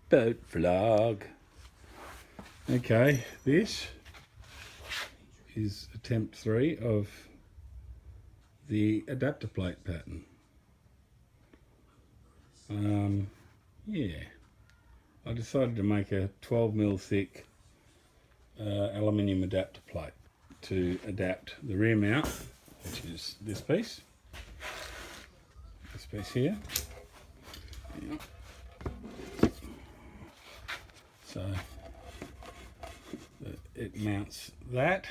Boat vlog. Okay, this is attempt 3 of the adapter plate pattern. Yeah, I decided to make a 12mm thick aluminium adapter plate to adapt the rear mount, which is this piece here. Yeah. So it mounts that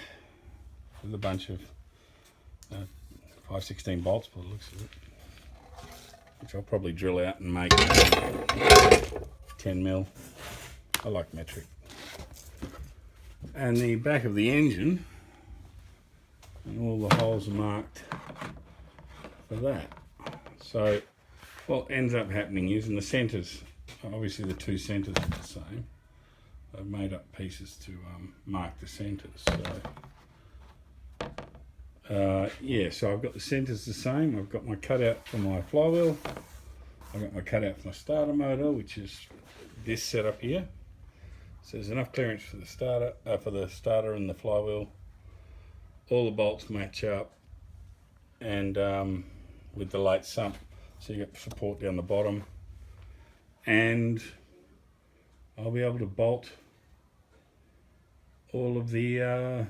with a bunch of 5/16 bolts by the looks of it, which I'll probably drill out and make 10mm. I like metric. And the back of the engine, and all the holes are marked for that. So what ends up happening is, in the centres, obviously the two centres are the same. I've made up pieces to mark the centres. So yeah, so I've got the centres the same. I've got my cutout for my flywheel. I've got my cutout for my starter motor, which is this setup here. So there's enough clearance for the starter and the flywheel. All the bolts match up, and with the late sump, so you get support down the bottom, and I'll be able to bolt all of the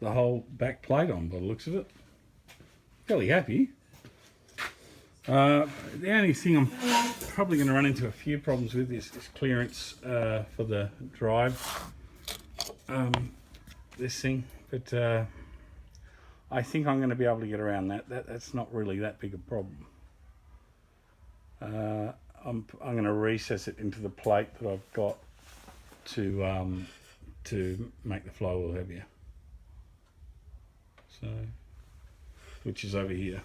whole back plate on by the looks of it. Fairly happy. The only thing I'm probably going to run into a few problems with is clearance for the drive, this thing, but I think I'm going to be able to get around that. That's not really that big a problem. I'm going to recess it into the plate that I've got to make the flywheel heavier. So, which is over here.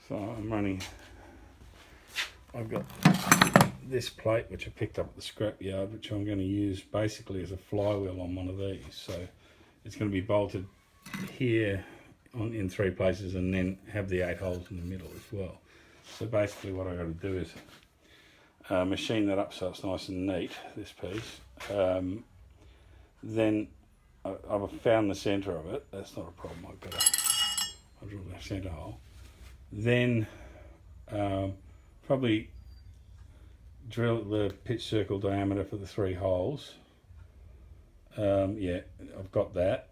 So I've got this plate which I picked up at the scrap yard, which I'm going to use basically as a flywheel on one of these. So it's going to be bolted here in 3 places, and then have the 8 holes in the middle as well. So basically what I've got to do is machine that up so it's nice and neat, this piece. Then I've found the centre of it. That's not a problem. I'll drill the centre hole. Then probably drill the pitch circle diameter for the 3 holes. Yeah, I've got that.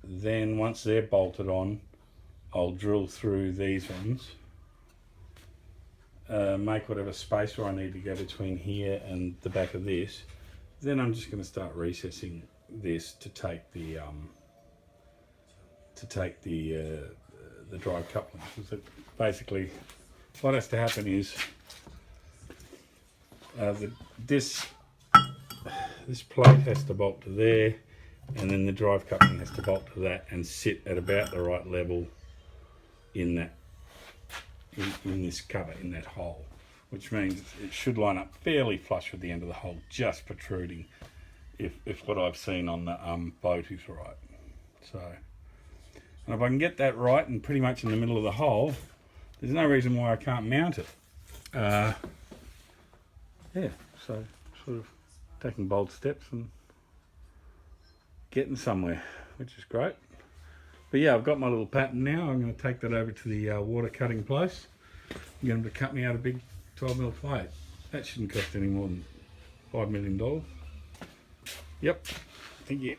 Then once they're bolted on, I'll drill through these ones, make whatever spacer I need to go between here and the back of this. Then I'm just going to start recessing this to take the drive coupling. So basically what has to happen is this plate has to bolt to there, and then the drive coupling has to bolt to that and sit at about the right level in that in this cover, in that hole, which means it should line up fairly flush with the end of the hole, just protruding, if what I've seen on the boat is right. So, and if I can get that right and pretty much in the middle of the hole, there's no reason why I can't mount it. Yeah, so sort of taking bold steps and getting somewhere, which is great. But yeah, I've got my little pattern now. I'm going to take that over to the water cutting place. I'm going to cut me out a big 12mm plate. That shouldn't cost any more than $5 million. Yep, thank you.